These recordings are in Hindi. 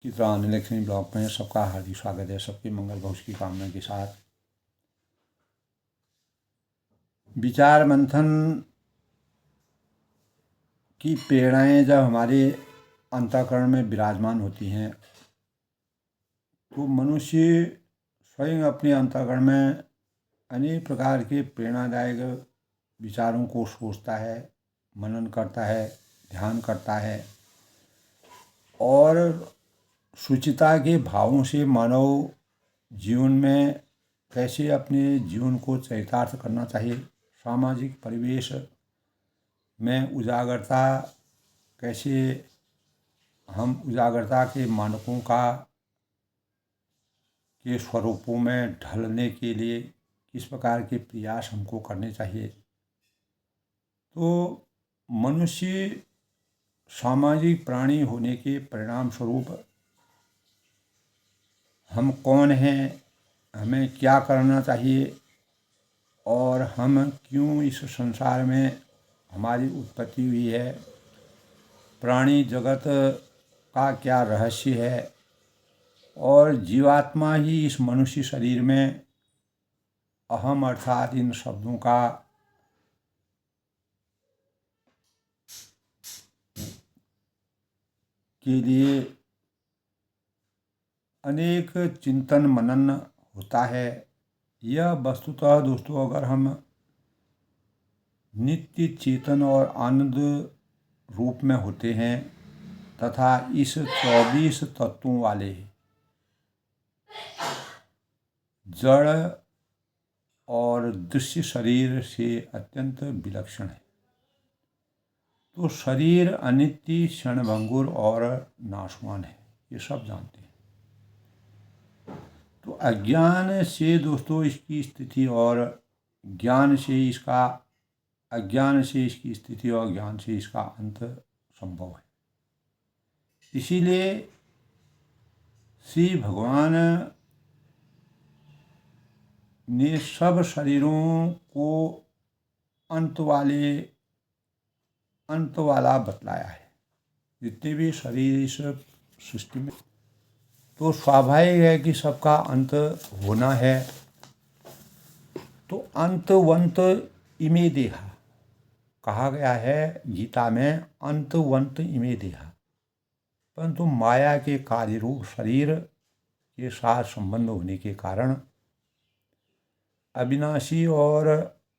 की तरह नीलकणी ब्लॉग में सबका हार्दिक स्वागत है। सबके मंगल भविष्य की कामना के साथ विचार मंथन की प्रेरणाएं जब हमारे अंतःकरण में विराजमान होती हैं तो मनुष्य स्वयं अपने अंतःकरण में अनेक प्रकार के प्रेरणादायक विचारों को सोचता है, मनन करता है, ध्यान करता है और शुचिता के भावों से मानव जीवन में कैसे अपने जीवन को चरितार्थ करना चाहिए, सामाजिक परिवेश में उजागरता कैसे हम उजागरता के मानकों के स्वरूपों में ढलने के लिए किस प्रकार के प्रयास हमको करने चाहिए। तो मनुष्य सामाजिक प्राणी होने के परिणाम स्वरूप हम कौन हैं, हमें क्या करना चाहिए और हम क्यों इस संसार में हमारी उत्पत्ति हुई है, प्राणी जगत का क्या रहस्य है और जीवात्मा ही इस मनुष्य शरीर में अहम अर्थात इन शब्दों का के लिए अनेक चिंतन मनन होता है। यह वस्तुतः दोस्तों अगर हम नित्य चेतन और आनंद रूप में होते हैं तथा इस 24 तत्वों वाले जड़ और दृश्य शरीर से अत्यंत विलक्षण है, तो शरीर अनित्य, क्षणभंगुर और नाशवान है, ये सब जानते हैं। तो अज्ञान से दोस्तों इसकी स्थिति और ज्ञान से इसका अज्ञान से इसकी स्थिति और ज्ञान से इसका अंत संभव है। इसीलिए श्री भगवान ने सब शरीरों को अंत वाला बतलाया है। जितने भी शरीर इस सृष्टि में, तो स्वाभाविक है कि सबका अंत होना है। तो अंतवंत इमे देहा कहा गया है गीता में, अंतवंत इमे देहा। परंतु माया के कार्य रूप शरीर के साथ संबंध होने के कारण अविनाशी और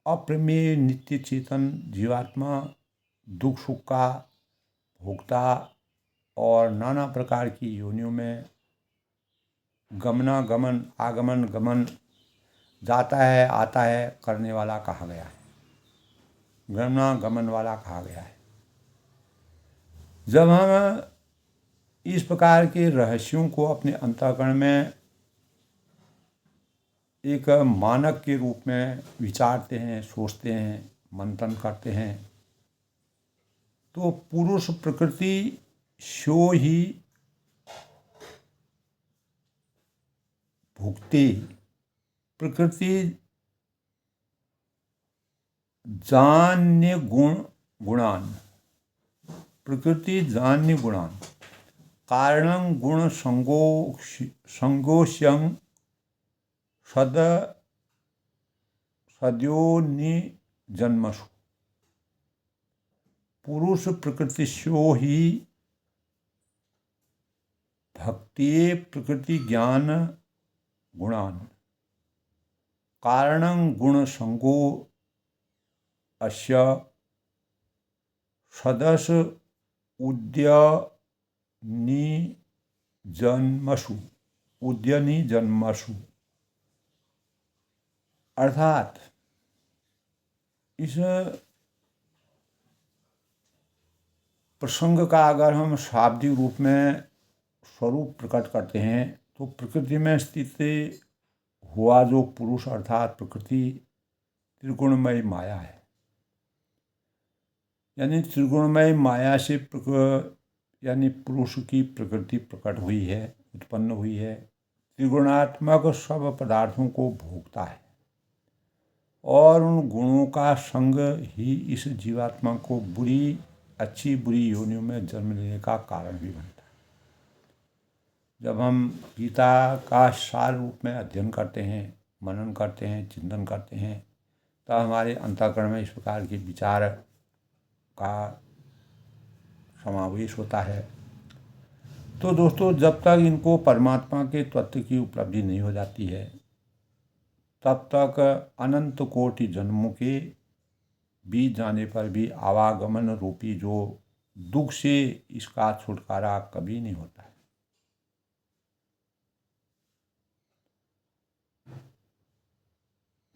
अप्रमेय नित्य चेतन जीवात्मा दुख सुख का भोक्ता और नाना प्रकार की योनियों में गमनागमन आगमन गमन जाता है आता है करने वाला कहा गया है, गमनागमन वाला कहा गया है। जब हम इस प्रकार के रहस्यों को अपने अंतःकरण में एक मानक के रूप में विचारते हैं, सोचते हैं, मंथन करते हैं, तो पुरुष प्रकृति स्यो ही भुक्ति प्रकृति जान्य गुणान प्रकृति जान्य गुणान कारणं गुण संगोष्यं सद्योनिजन्मसु पुरुष प्रकृतिस्यो ही भक्ति प्रकृति ज्ञान गुणान कारणं गुण संगो अस्य सदस उद्यनी जन्मसु। अर्थात इस प्रसंग का अगर हम शाब्दिक रूप में स्वरूप प्रकट करते हैं तो प्रकृति में स्थित हुआ जो पुरुष अर्थात प्रकृति त्रिगुणमय माया है, यानी त्रिगुणमय माया से यानी पुरुष की प्रकृति प्रकट हुई है, उत्पन्न हुई है। त्रिगुणात्मक सब पदार्थों को भोगता है और उन गुणों का संग ही इस जीवात्मा को अच्छी बुरी योनियों में जन्म लेने का कारण भी बनता है। जब हम गीता का सार रूप में अध्ययन करते हैं, मनन करते हैं, चिंतन करते हैं, तब हमारे अंतःकरण में इस प्रकार के विचार का समावेश होता है। तो दोस्तों, जब तक इनको परमात्मा के तत्व की उपलब्धि नहीं हो जाती है, तब तक अनंत कोटि जन्मों के बीत जाने पर भी आवागमन रूपी जो दुख से इसका छुटकारा कभी नहीं होता है।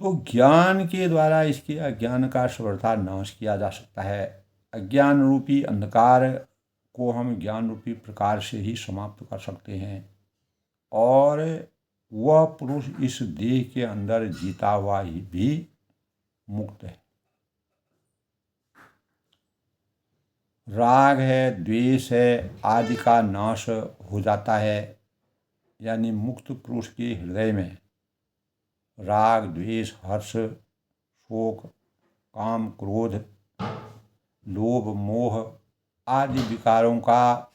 तो ज्ञान के द्वारा इसके अज्ञान का सर्वथा नाश किया जा सकता है। अज्ञान रूपी अंधकार को हम ज्ञान रूपी प्रकार से ही समाप्त कर सकते हैं, और वह पुरुष इस देह के अंदर जीता हुआ ही भी मुक्त है। राग है, द्वेष है आदि का नाश हो जाता है, यानी मुक्त पुरुष के हृदय में राग, द्वेष, हर्ष, शोक, काम, क्रोध, लोभ, मोह आदि विकारों का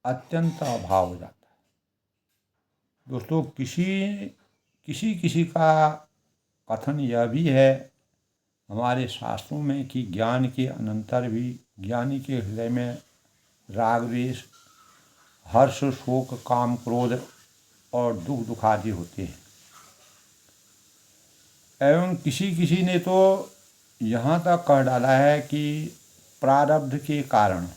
अत्यंत अभाव हो जाता है। दोस्तों, किसी किसी का कथन यह भी है हमारे शास्त्रों में कि ज्ञान के अनंतर भी ज्ञानी के हृदय में राग, द्वेष, हर्ष, शोक, काम, क्रोध और दुख दुखादि होते हैं। एवं किसी किसी ने तो यहाँ तक कह डाला है कि प्रारब्ध के कारण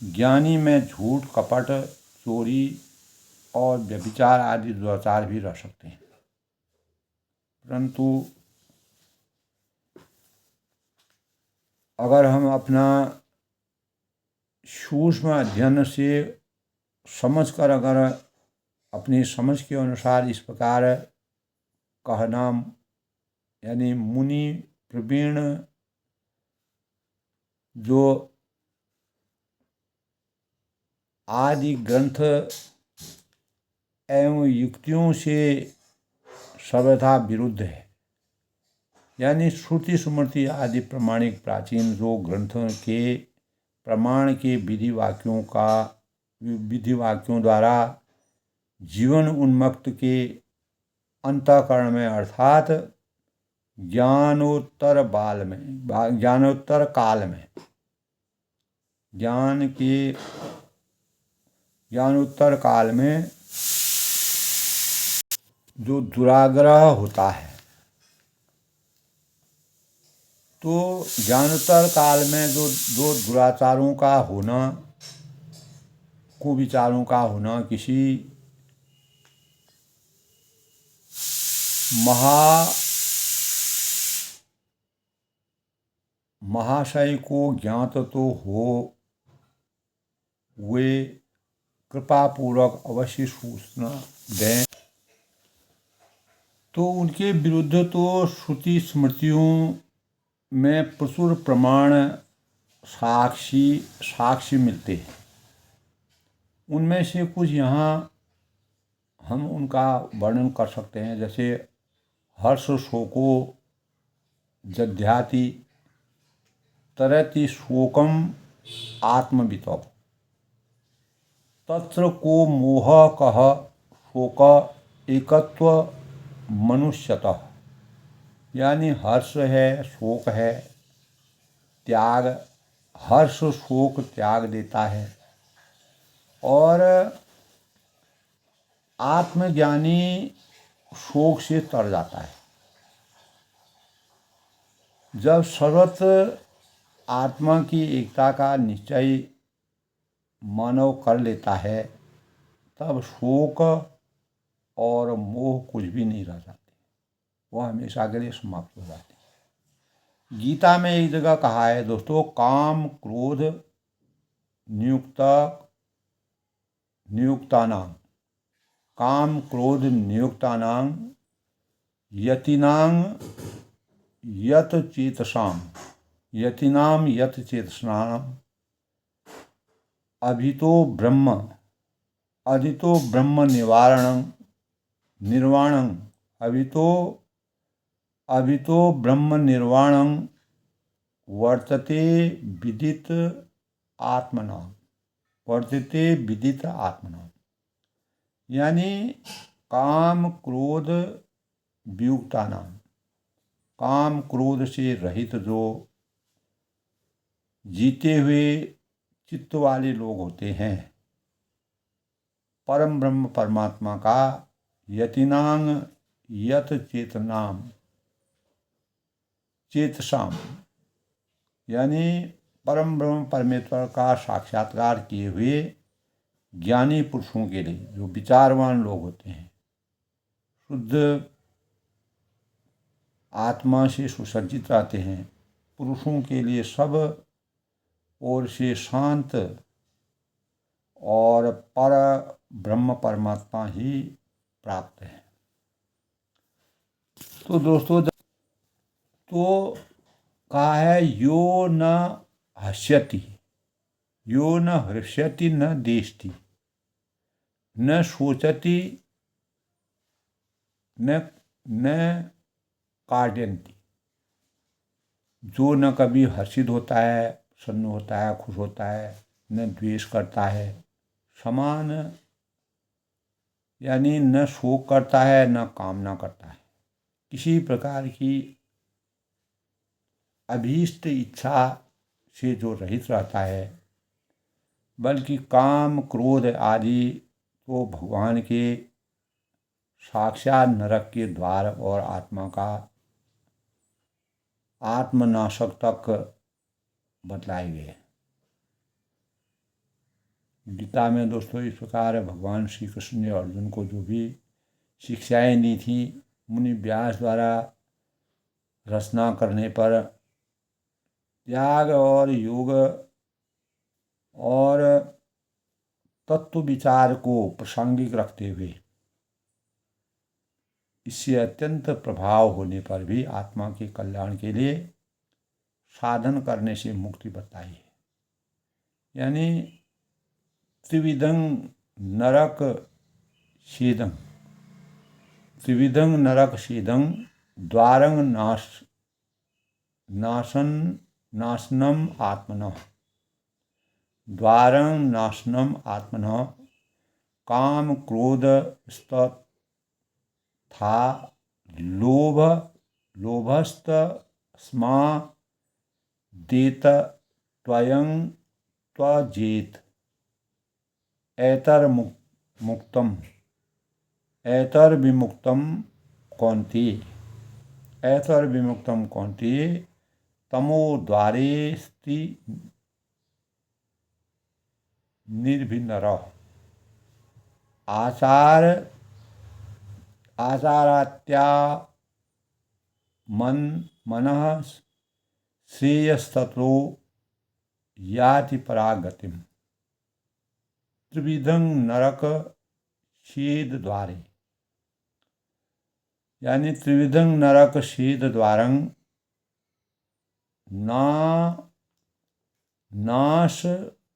ज्ञानी में झूठ, कपट, चोरी और व्यभिचार आदि दुराचार भी रह सकते हैं। परंतु अगर हम अपना सूक्ष्म अध्ययन से समझकर अगर अपनी समझ के अनुसार इस प्रकार कहना, यानी मुनि प्रवीण जो आदि ग्रंथ एवं युक्तियों से सर्वथा विरुद्ध है, यानी श्रुति स्मृति आदि प्रमाणिक प्राचीन जो ग्रंथों के प्रमाण के विधि वाक्यों द्वारा जीवन उन्मुक्त के अंतःकरण में अर्थात ज्ञानोत्तर काल में ज्ञानोत्तर काल में जो दुराग्रह होता है, तो ज्ञानोत्तर काल में जो दुराचारों का होना, कुविचारों का होना, किसी महाशय को ज्ञात तो हो, वे कृपा पूर्वक अवश्य सूचना दें। तो उनके विरुद्ध तो श्रुति स्मृतियों में प्रचुर प्रमाण साक्षी मिलते हैं। उनमें से कुछ यहाँ हम उनका वर्णन कर सकते हैं। जैसे हर्ष शोको जध्याति तरति शोकम आत्मवितो, तत्र को मोह कह शोक एकत्व मनुष्यतः, यानी हर्ष है, शोक है, त्याग, हर्ष शोक त्याग देता है, और आत्मज्ञानी शोक से तर जाता है। जब सर्वत्र आत्मा की एकता का निश्चय मानव कर लेता है, तब शोक और मोह कुछ भी नहीं रह जाते, वह हमेशा के लिए समाप्त हो जाते हैं। गीता में एक जगह कहा है दोस्तों, काम क्रोध नियुक्तानां, काम क्रोध नियुक्तानां यतीनां यत चेतसां अभितो ब्रह्म निर्वाणं अभितो ब्रह्म निर्वाणं वर्तते विदित आत्मना। वर्तते विदित आत्मना, यानी काम क्रोध वियुक्ता नाम, काम क्रोध से रहित जो जीते हुए चित्त वाले लोग होते हैं, परम ब्रह्म परमात्मा का यतिनांग यत चेतनाम चेतसाम, यानी परम ब्रह्म परमेश्वर का साक्षात्कार किए हुए ज्ञानी पुरुषों के लिए, जो विचारवान लोग होते हैं, शुद्ध आत्मा से सुसज्जित रहते हैं, पुरुषों के लिए सब ओर से शांत और पर ब्रह्म परमात्मा ही प्राप्त है। तो दोस्तों, तो कहा है यो न हस्यति, यो न हृष्यति न देष्टि, न शोचति न काड्यन्ति, जो न कभी हर्षित होता है, प्रसन्न होता है, खुश होता है, न द्वेष करता है, समान, यानी न शोक करता है न कामना करता है, किसी प्रकार की अभीष्ट इच्छा से जो रहित रहता है, बल्कि काम क्रोध आदि तो भगवान के साक्षात नरक के द्वार और आत्मा का आत्मनाशक तक बतलाए गए। गीता में दोस्तों इस प्रकार भगवान श्री कृष्ण ने अर्जुन को जो भी शिक्षाएं दी थी, मुनि व्यास द्वारा रचना करने पर त्याग और योग और तत्व विचार को प्रासंगिक रखते हुए, इससे अत्यंत प्रभाव होने पर भी आत्मा के कल्याण के लिए साधन करने से मुक्ति बताई है। यानी त्रिविधं नरक छेदं, त्रिविधं नरक छेदं द्वारं नाशनम आत्मनः, द्वारं नाशनम आत्मनः, काम क्रोध था लोभस्त स्मा देत त्वयं त्वजेत ऐतर मुक्तम ऐतर विमुक्तम कौन्ते, ऐतर विमुक्तम कौन्ते तमो द्वारे स्ति निर्भिन्नरः, आचारात्या मनः श्रेयस्ततो याति परागतिम, त्रिविधं नरक छेद द्वारे, यानी त्रिविधं नरक छेद द्वारं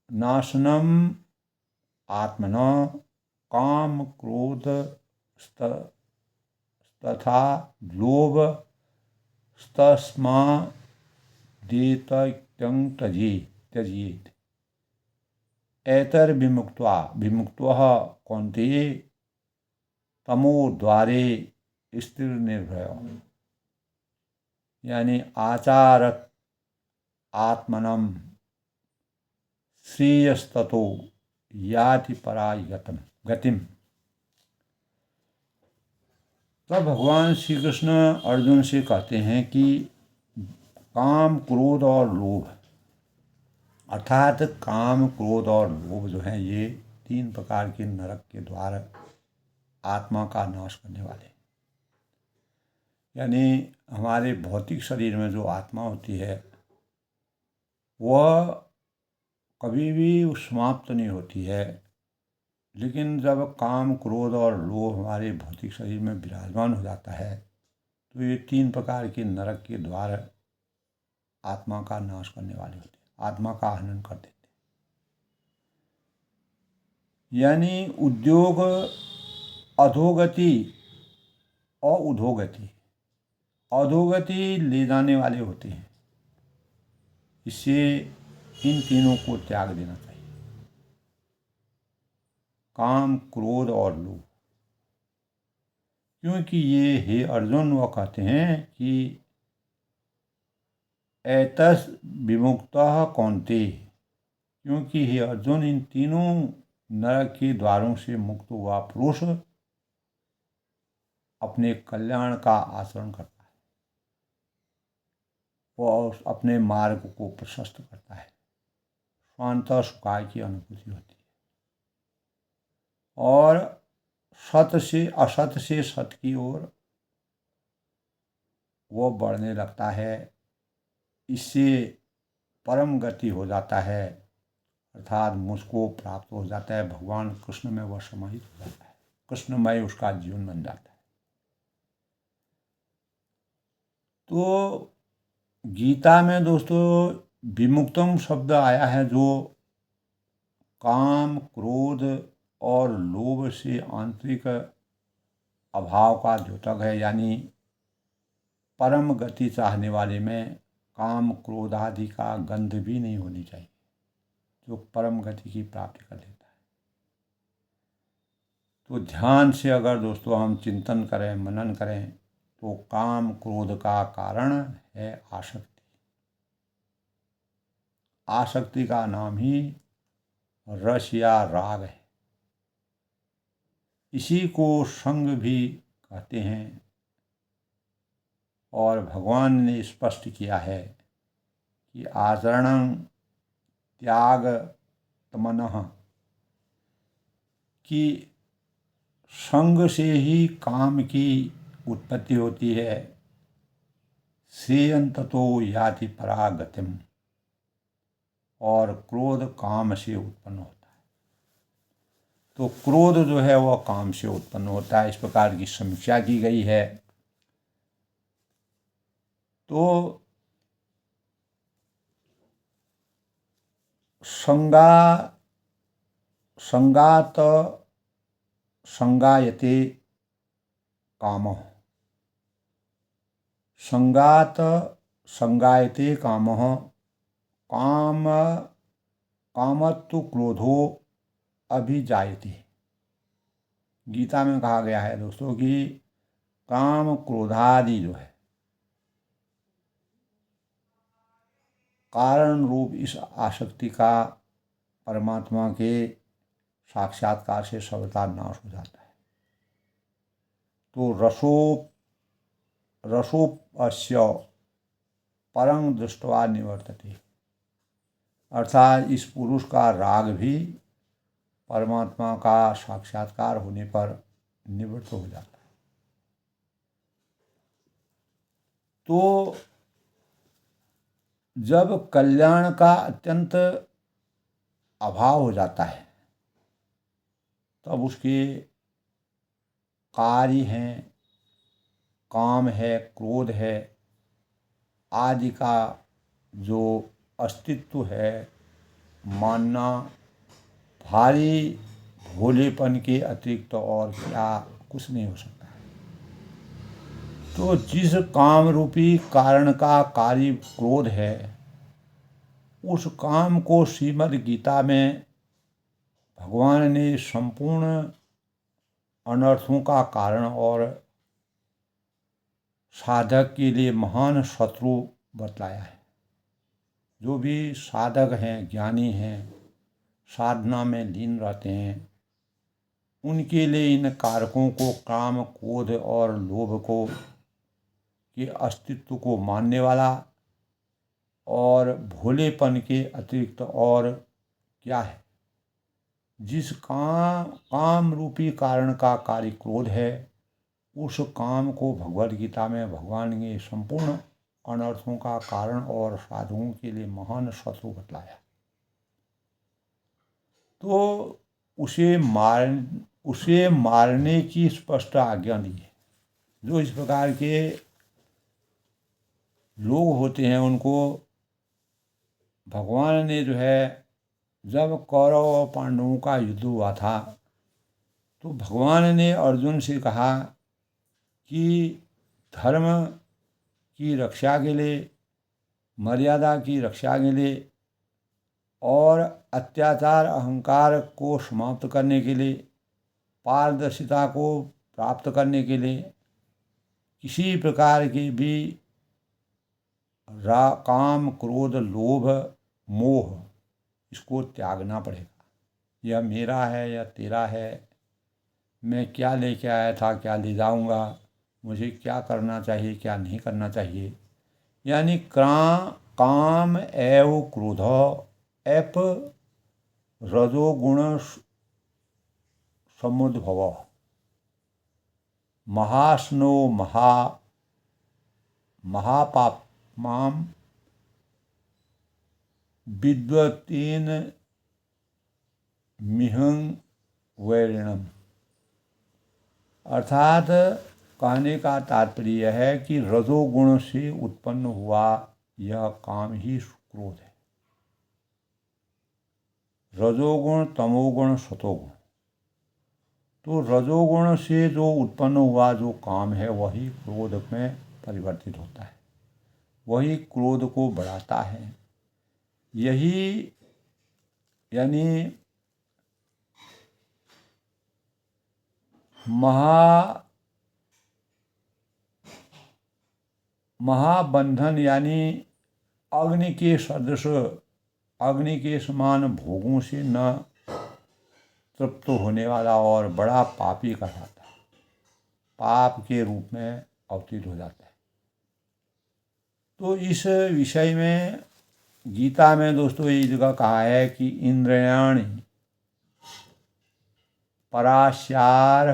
नाशनम आत्मनः, काम क्रोध तथा लोभ स्तस्मा देत्यं त्यजेत ऐतर विमुक्तः कौन्तेय तमो द्वारे स्थिर निर्भय, यानी आचारत आत्मनम श्रेयस्ततो याति पराय गतिम। तब भगवान श्री कृष्ण अर्जुन से कहते हैं कि काम क्रोध और लोभ, अर्थात काम क्रोध और लोभ जो हैं, ये 3 प्रकार के नरक के द्वार आत्मा का नाश करने वाले, यानी हमारे भौतिक शरीर में जो आत्मा होती है वह कभी भी समाप्त नहीं होती है, लेकिन जब काम क्रोध और लोभ हमारे भौतिक शरीर में विराजमान हो जाता है तो ये 3 प्रकार के नरक के द्वार आत्मा का नाश करने वाले होते हैं, आत्मा का हनन कर देते हैं। यानी उद्योग, अधोगति और उधोगति, अधोगति ले जाने वाले होते हैं, इससे इन तीनों को त्याग देना चाहिए। काम, क्रोध और लोभ। क्योंकि ये हे अर्जुन वह कहते हैं कि एतस विमुक्तः कौन्तेय, क्योंकि हे अर्जुन इन तीनों नरक के द्वारों से मुक्त हुआ पुरुष अपने कल्याण का आचरण करता है, वह अपने मार्ग को प्रशस्त करता है, शांत सुखाय की अनुभूति होती है और सत से असत से सत की ओर वो बढ़ने लगता है। इससे परम गति हो जाता है, अर्थात मुझको प्राप्त हो जाता है, भगवान कृष्ण में वह समाहित हो जाता है, कृष्णमय उसका जीवन बन जाता है। तो गीता में दोस्तों विमुक्तम शब्द आया है, जो काम, क्रोध और लोभ से आंतरिक अभाव का द्योतक है। यानी परम गति चाहने वाले में काम, क्रोध आदि का गंध भी नहीं होनी चाहिए, जो परम गति की प्राप्ति कर लेता है। तो ध्यान से अगर दोस्तों हम चिंतन करें, मनन करें, तो काम, क्रोध का कारण है आसक्ति। आसक्ति का नाम ही रस या राग है। इसी को संग भी कहते हैं और भगवान ने स्पष्ट किया है कि आचरणं त्याग तमनः, कि संग से ही काम की उत्पत्ति होती है। श्रेयंततो याति परागतिम, और क्रोध काम से उत्पन्न होता है। तो क्रोध जो है वह काम से उत्पन्न होता है, इस प्रकार की समीक्षा की गई है। तो संगात संगायते कामः, संगात संगायते कामः, काम कामत्तु क्रोधो अभिजायते। गीता में कहा गया है दोस्तों कि काम, क्रोधादि जो है कारण रूप इस आसक्ति का परमात्मा के साक्षात्कार से सर्वथा नाश हो जाता है। तो रसोपस्य परं दृष्ट्वा निवर्तते, अर्थात इस पुरुष का राग भी परमात्मा का साक्षात्कार होने पर निवृत्त हो जाता है। तो जब कल्याण का अत्यंत अभाव हो जाता है, तब उसके कार्य हैं, काम है, क्रोध है आदि का जो अस्तित्व है, मानना भारी भोलेपन के अतिरिक्त और क्या कुछ नहीं हो सकता है। तो जिस काम रूपी कारण का कार्य क्रोध है, उस काम को श्रीमद् गीता में भगवान ने संपूर्ण अनर्थों का कारण और साधक के लिए महान शत्रु बतलाया है। जो भी साधक हैं, ज्ञानी हैं, साधना में लीन रहते हैं, उनके लिए इन कारकों को, काम, क्रोध और लोभ को के अस्तित्व को मानने वाला और भोलेपन के अतिरिक्त और क्या है। जिस काम रूपी कारण का कार्य क्रोध है, उस काम को भगवद गीता में भगवान ने संपूर्ण अनर्थों का कारण और साधुओं के लिए महान शत्रु बतलाया। तो उसे मारने की स्पष्ट आज्ञा दी है। जो इस प्रकार के लोग होते हैं, उनको भगवान ने जो है, जब कौरव और पांडवों का युद्ध हुआ था, तो भगवान ने अर्जुन से कहा कि धर्म की रक्षा के लिए, मर्यादा की रक्षा के लिए और अत्याचार, अहंकार को समाप्त करने के लिए पारदर्शिता को प्राप्त करने के लिए किसी प्रकार की भी काम, क्रोध, लोभ, मोह इसको त्यागना पड़ेगा। यह मेरा है या तेरा है, मैं क्या लेके आया था, क्या ले जाऊंगा, मुझे क्या करना चाहिए, क्या नहीं करना चाहिए। यानी काम एव क्रोध एप रजोगुण समुद्भव महास्नो महापापमाम विद्वतीन मिहं वैरिणम। अर्थात कहने का तात्पर्य यह है कि रजोगुण से उत्पन्न हुआ यह काम ही क्रोध है। रजोगुण, तमोगुण, सतोगुण। तो रजोगुण से जो उत्पन्न हुआ जो काम है वही क्रोध में परिवर्तित होता है, वही क्रोध को बढ़ाता है। यही यानी महाबंधन यानी अग्नि के सदृश, अग्नि के समान भोगों से न तृप्त होने वाला और बड़ा पापी कहलाता है, पाप के रूप में अवतीर्ण हो जाता है। तो इस विषय में गीता में दोस्तों ये जगह कहा है कि इंद्रियाणि पराशार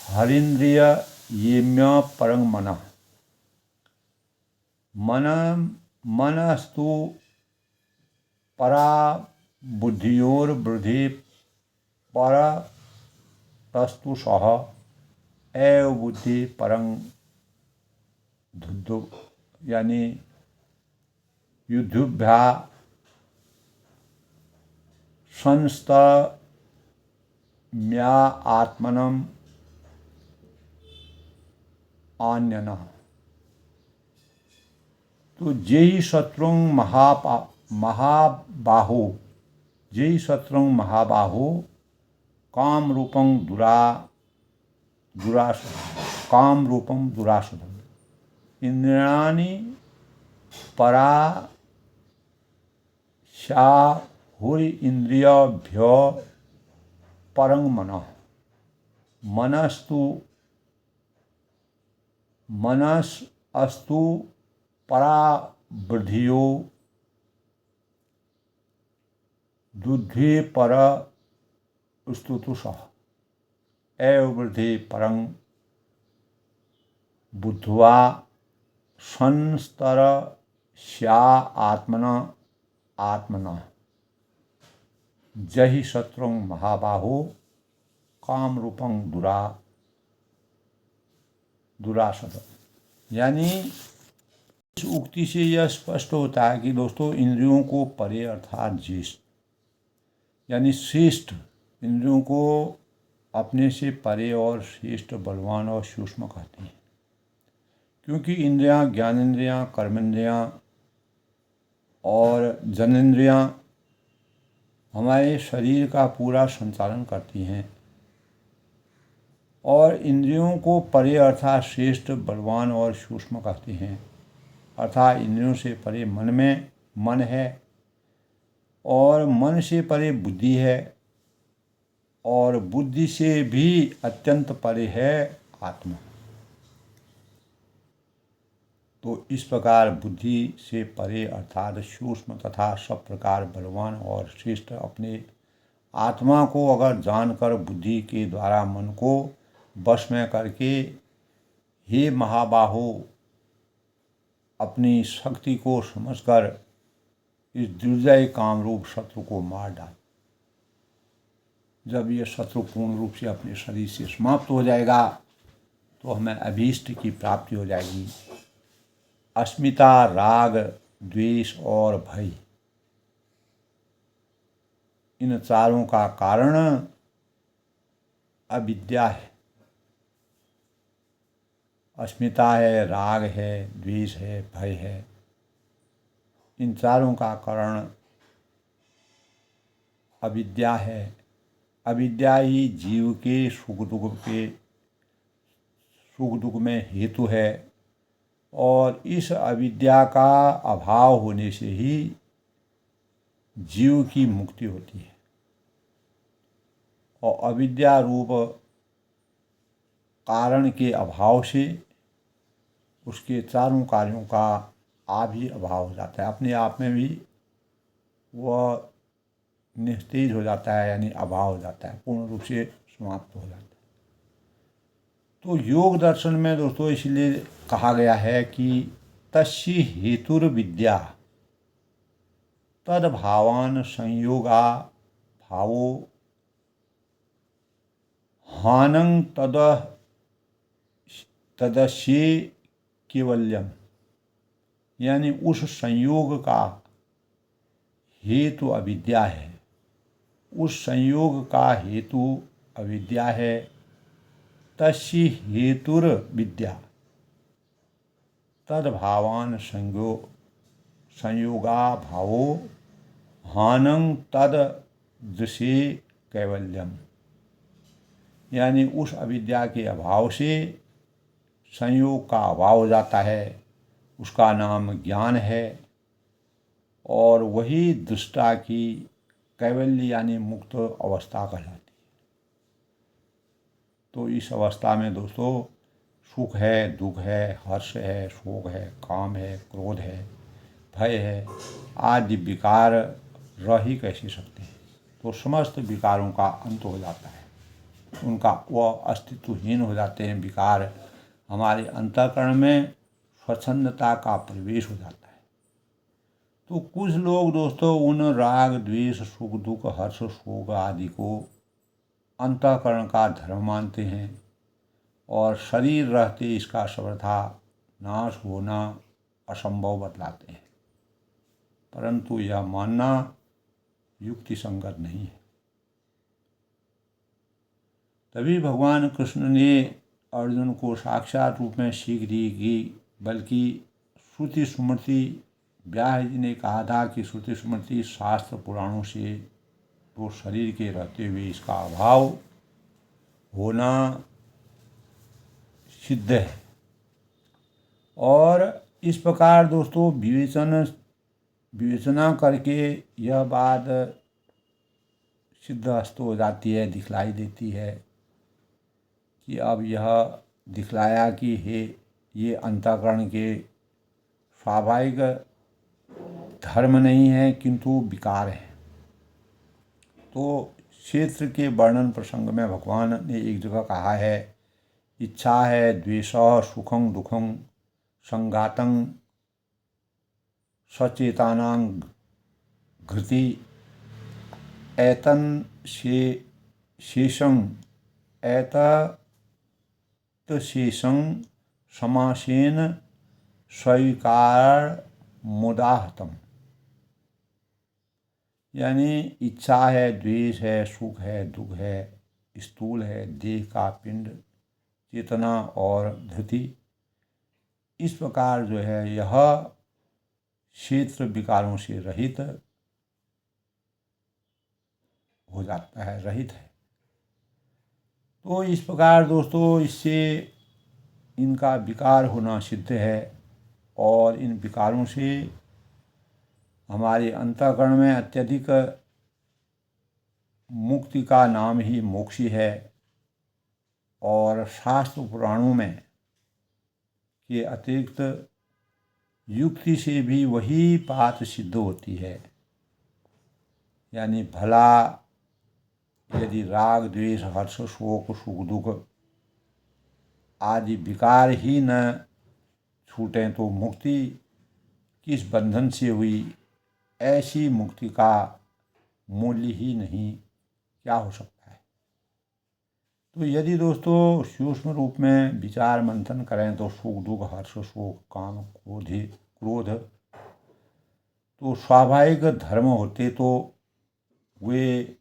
हरिंद्रिय येम्य परं मनस्तु परा बुद्धियोर्वृद्धि पर तस्तु सह एव बुद्धि परं धुद्धु। यानी युद्धुभ्या संस्तम्या आत्मनम आन्यनः। तो जेहि शत्रुं महाबाहो, जेहि शत्रुं महाबाहो काम रूपं दुराशदम् इंद्रियाणि पराशाहुरि इंद्रियभ्यो परं मनस्तु परा बुद्धियो दुद्धि पर स्तुतु सह एव बुद्धि परं बुद्ध्वा संस्तरस्या आत्मनः जहि शत्रुं महाबाहो काम रूपं दुरासद। यानी इस उक्ति से यह स्पष्ट होता है कि दोस्तों इंद्रियों को परे अर्थात ज्येष्ठ यानी श्रेष्ठ, इंद्रियों को अपने से परे और श्रेष्ठ, बलवान और सूक्ष्म कहते हैं। क्योंकि इंद्रियां, ज्ञानेंद्रियां, कर्मेंद्रियां और जनेंद्रियां हमारे शरीर का पूरा संचालन करती हैं और इंद्रियों को परे अर्थात श्रेष्ठ, बलवान और सूक्ष्म कहते हैं। अर्थात इंद्रियों से परे मन है और मन से परे बुद्धि है और बुद्धि से भी अत्यंत परे है आत्मा। तो इस प्रकार बुद्धि से परे अर्थात सूक्ष्म तथा सब प्रकार बलवान और श्रेष्ठ अपने आत्मा को अगर जानकर बुद्धि के द्वारा मन को वश में करके हे महाबाहो अपनी शक्ति को समझकर इस दुर्जय कामरूप शत्रु को मार डाल। जब ये शत्रु पूर्ण रूप से अपने शरीर से समाप्त हो जाएगा तो हमें अभीष्ट की प्राप्ति हो जाएगी। अस्मिता, राग, द्वेष और भय, इन चारों का कारण अविद्या है। अस्मिता है, राग है, द्वेष है, भय है। इन चारों का कारण अविद्या है अविद्या ही जीव के सुख दुख में हेतु है, और इस अविद्या का अभाव होने से ही जीव की मुक्ति होती है। और अविद्या रूप कारण के अभाव से उसके चारों कार्यों का भी अभाव हो जाता है, अपने आप में भी वह निस्तेज हो जाता है, यानी अभाव हो जाता है, पूर्ण रूप से समाप्त हो जाता है। तो योग दर्शन में दोस्तों इसलिए कहा गया है कि तस्य हेतुर्विद्या तद्भावान संयोगा भावो हानं तदस्ये केवल्यम, यानी उस संयोग का हेतु अविद्या है, उस संयोग का हेतु अविद्या है। तस्य हेतुर्विद्या तद्भावान संयोगा भावो हानं तद दृश्ये कैवल्यम, यानी उस अविद्या के अभाव से संयोग का अभाव हो जाता है, उसका नाम ज्ञान है, और वही दृष्टा की कैवल्य यानी मुक्त अवस्था कहलाती है। तो इस अवस्था में दोस्तों सुख है, दुख है, हर्ष है, शोक है, काम है, क्रोध है, भय है आदि विकार रह ही कैसे सकते हैं। तो समस्त विकारों का अंत हो जाता है, उनका वह अस्तित्वहीन हो जाते हैं विकार। हमारे अंतःकरण में स्वच्छंदता का प्रवेश हो जाता है। तो कुछ लोग दोस्तों उन राग द्वेष सुख दुख हर्ष शोक आदि को अंतःकरण का धर्म मानते हैं, और शरीर रहते इसका सर्वथा नाश होना असंभव बतलाते हैं, परंतु यह मानना युक्ति संगत नहीं है। तभी भगवान कृष्ण ने अर्जुन को साक्षात रूप में सीख दी कि बल्कि श्रुति स्मृति, व्यास जी ने कहा था कि श्रुति स्मृति शास्त्र पुराणों से तो शरीर के रहते हुए इसका अभाव होना सिद्ध है। और इस प्रकार दोस्तों विवेचना करके यह बात सिद्धस्त हो जाती है, दिखलाई देती है कि अब यह दिखलाया कि ये अंतःकरण के स्वाभाविक धर्म नहीं है किंतु विकार है। तो क्षेत्र के वर्णन प्रसंग में भगवान ने एक जगह कहा है, इच्छा है द्वेष सुखं दुखं संगातं सचेतानां घृति एतन शेषं समासेन स्वीकार मुदाहतम, यानी इच्छा है, द्वेष है, सुख है, दुख है, स्थूल है, देह का पिंड, चेतना और धृति, इस प्रकार जो है यह क्षेत्र विकारों से रहित हो जाता है, रहित है। तो इस प्रकार दोस्तों इससे इनका विकार होना सिद्ध है, और इन विकारों से हमारे अंतःकरण में अत्यधिक मुक्ति का नाम ही मोक्ष है। और शास्त्र पुराणों में के अतिरिक्त युक्ति से भी वही बात सिद्ध होती है, यानी भला यदि राग द्वेष हर्ष शोक सुख दुख आदि विकार ही न छूटें तो मुक्ति किस बंधन से हुई, ऐसी मुक्ति का मूल्य ही नहीं, क्या हो सकता है। तो यदि दोस्तों सूक्ष्म रूप में विचार मंथन करें तो सुख दुख हर्ष शोक काम क्रोध तो स्वाभाविक धर्म होते, तो वे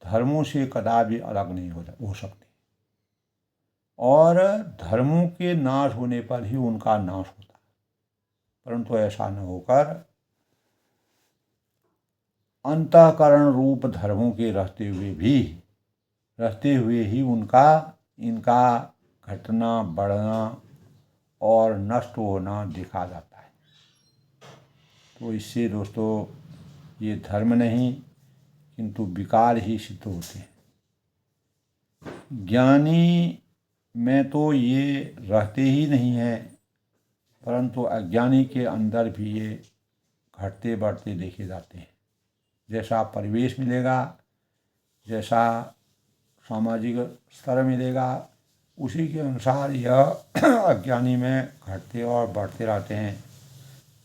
धर्मों से कदापि अलग नहीं हो सकते, और धर्मों के नाश होने पर ही उनका नाश होता है। परंतु ऐसा न होकर अंतःकरण रूप धर्मों के रहते हुए भी रहते हुए ही इनका घटना, बढ़ना और नष्ट होना देखा जाता है। तो इससे दोस्तों ये धर्म नहीं किंतु विकार ही सिद्ध होते हैं। ज्ञानी में तो ये रहते ही नहीं है, परंतु अज्ञानी के अंदर भी ये घटते बढ़ते देखे जाते हैं। जैसा परिवेश मिलेगा, जैसा सामाजिक स्तर मिलेगा, उसी के अनुसार यह अज्ञानी में घटते और बढ़ते रहते हैं।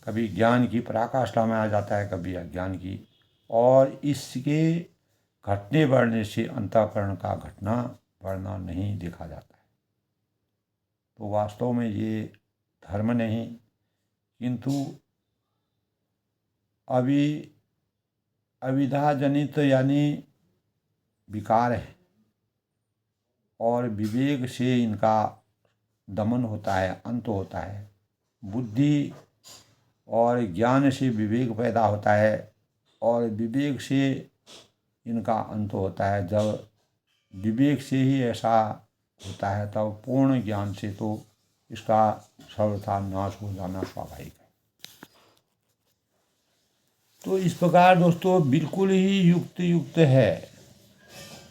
कभी ज्ञान की पराकाष्ठा में आ जाता है, कभी अज्ञान की, और इसके घटने बढ़ने से अंतःकरण का घटना बढ़ना नहीं देखा जाता है। तो वास्तव में ये धर्म नहीं किंतु अविद्या जनित यानी विकार है, और विवेक से इनका दमन होता है, अंत होता है। बुद्धि और ज्ञान से विवेक पैदा होता है, और विवेक से इनका अंत होता है। जब विवेक से ही ऐसा होता है, तब पूर्ण ज्ञान से तो इसका सर्वथा नाश हो जाना स्वाभाविक है। तो इस प्रकार दोस्तों बिल्कुल ही युक्त है,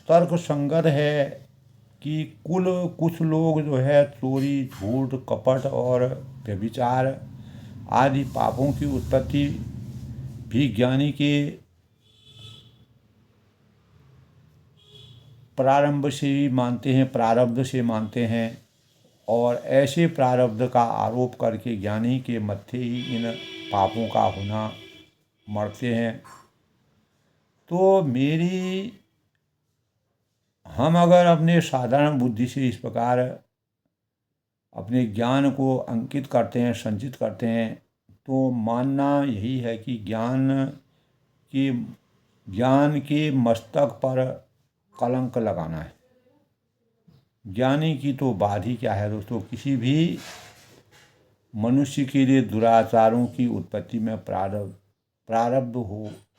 तर्क संगत है कि कुछ लोग जो है चोरी, झूठ, कपट और व्यभिचार आदि पापों की उत्पत्ति भी ज्ञानी के प्रारंभ से ही मानते हैं, प्रारब्ध से मानते हैं, और ऐसे प्रारब्ध का आरोप करके ज्ञानी के मत्थे ही इन पापों का होना मरते हैं। तो हम अगर अपने साधारण बुद्धि से इस प्रकार अपने ज्ञान को अंकित करते हैं, संचित करते हैं, तो मानना यही है कि ज्ञान के मस्तक पर कलंक लगाना है। ज्ञानी की तो बात ही क्या है दोस्तों। किसी भी मनुष्य के लिए दुराचारों की उत्पत्ति में प्रारब्ध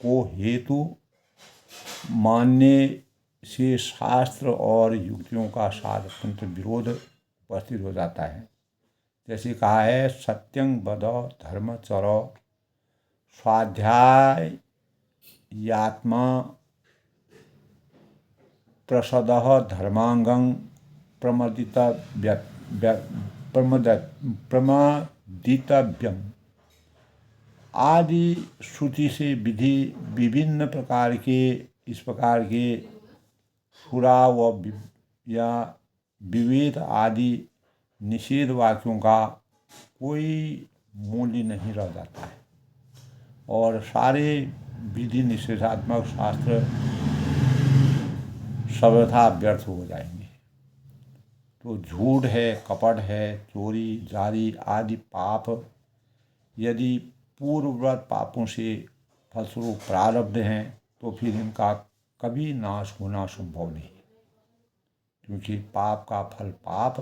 को हेतु मानने से शास्त्र और युक्तियों का साथ अत्यंत विरोध उपस्थित हो जाता है। जैसे कहा है, सत्यं वद धर्मचरो स्वाध्यायात्मा प्रसदः धर्मांगं प्रमदितव्यम आदि श्रुति से विभिन्न प्रकार के इस प्रकार के सुरा या विवेद आदि निषेध वाक्यों का कोई मूल्य नहीं रह जाता है, और सारे विधि निषेधात्मक शास्त्र सर्वथा व्यर्थ हो जाएंगे। तो झूठ है, कपट है, चोरी, जारी आदि पाप यदि पूर्वव्रत पापों से फलस्वरूप प्रारब्ध हैं, तो फिर इनका कभी नाश होना संभव नहीं, क्योंकि पाप का फल पाप,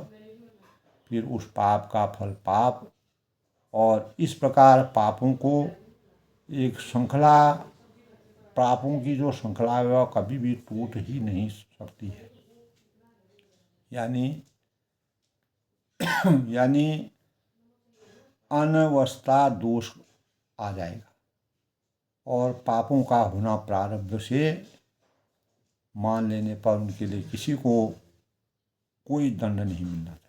फिर उस पाप का फल पाप, और इस प्रकार पापों को एक श्रृंखला, पापों की जो श्रृंखला है वह कभी भी टूट ही नहीं सकती है। यानी अनवस्था दोष आ जाएगा, और पापों का होना प्रारब्ध से मान लेने पर उनके लिए किसी को कोई दंड नहीं मिलना चाहिए।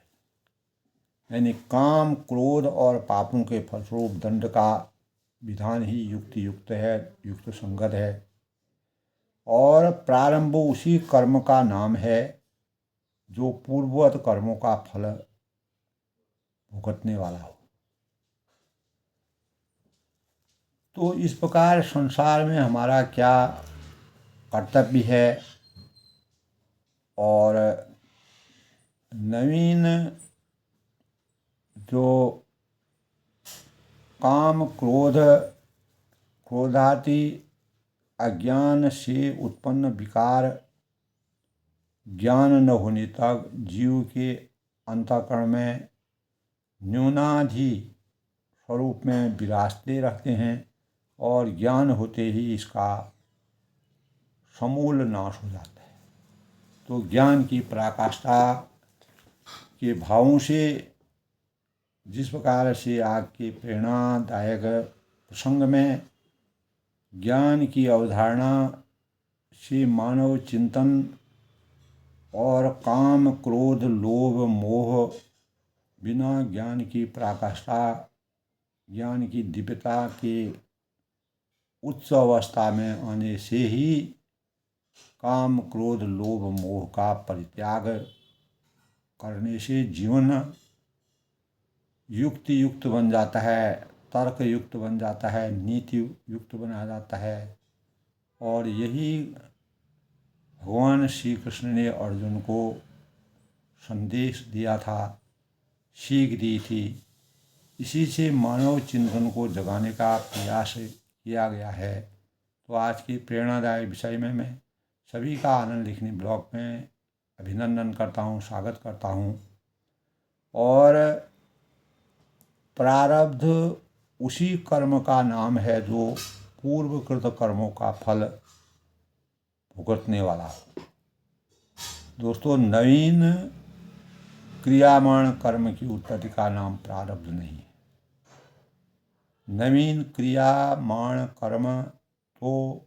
यानी काम, क्रोध और पापों के फलस्वरूप दंड का विधान ही युक्त है, युक्त संगत है, और प्रारंभ उसी कर्म का नाम है जो पूर्ववत कर्मों का फल भुगतने वाला हो। तो इस प्रकार संसार में हमारा क्या कर्तव्य है, और नवीन जो काम, क्रोधादि अज्ञान से उत्पन्न विकार ज्ञान न होने तक जीव के अंतःकरण में न्यूनाधि स्वरूप में विराजते रहते हैं, और ज्ञान होते ही इसका समूल नाश हो जाता है। तो ज्ञान की पराकाष्ठा के भावों से जिस प्रकार से आग के प्रेरणादायक प्रसंग में ज्ञान की अवधारणा से मानव चिंतन और काम क्रोध लोभ मोह बिना ज्ञान की पराकाष्ठा ज्ञान की दिव्यता के उच्च अवस्था में आने से ही काम क्रोध लोभ मोह का परित्याग करने से जीवन युक्ति युक्त बन जाता है, तर्क युक्त बन जाता है, नीति युक्त बना जाता है। और यही भगवान श्री कृष्ण ने अर्जुन को संदेश दिया था, सीख दी थी। इसी से मानव चिंतन को जगाने का प्रयास किया गया है। तो आज की प्रेरणादायक विषय में मैं सभी का आनंद लिखनी ब्लॉग में अभिनंदन करता हूँ, स्वागत करता हूँ। और प्रारब्ध उसी कर्म का नाम है जो पूर्वकृत कर्मों का फल भुगतने वाला हो। दोस्तों, नवीन क्रियामाण कर्म की उत्पत्ति का नाम प्रारब्ध नहीं है। नवीन क्रियामाण कर्म तो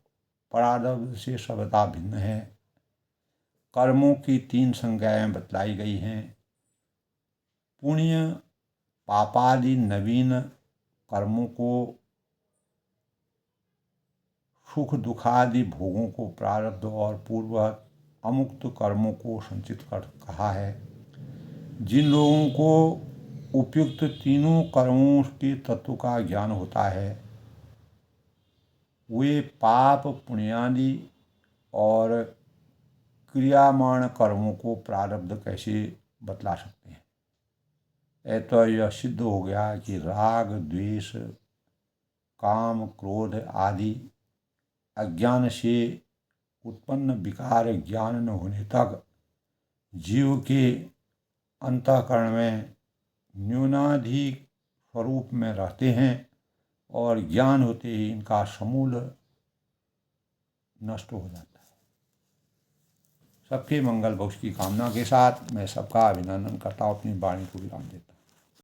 प्रारब्ध से सर्वथा भिन्न है। कर्मों की 3 संज्ञाएं बतलाई गई हैं। पुण्य पापादि नवीन कर्मों को, सुख दुखादि भोगों को प्रारब्ध और पूर्ववत अमुक्त कर्मों को संचित कर कहा है। जिन लोगों को उपयुक्त तीनों कर्मों के तत्व का ज्ञान होता है वे पाप पुण्यादि और क्रियामाण कर्मों को प्रारब्ध कैसे बतला सकते हैं। तो यह सिद्ध हो गया कि राग द्वेष काम क्रोध आदि अज्ञान से उत्पन्न विकार ज्ञान न होने तक जीव के अंतःकरण में न्यूनाधिक स्वरूप में रहते हैं और ज्ञान होते ही इनका समूल नष्ट हो जाता है। सबके मंगल भोग की कामना के साथ मैं सबका अभिनंदन करता हूँ, अपनी वाणी को विराम देता हूँ।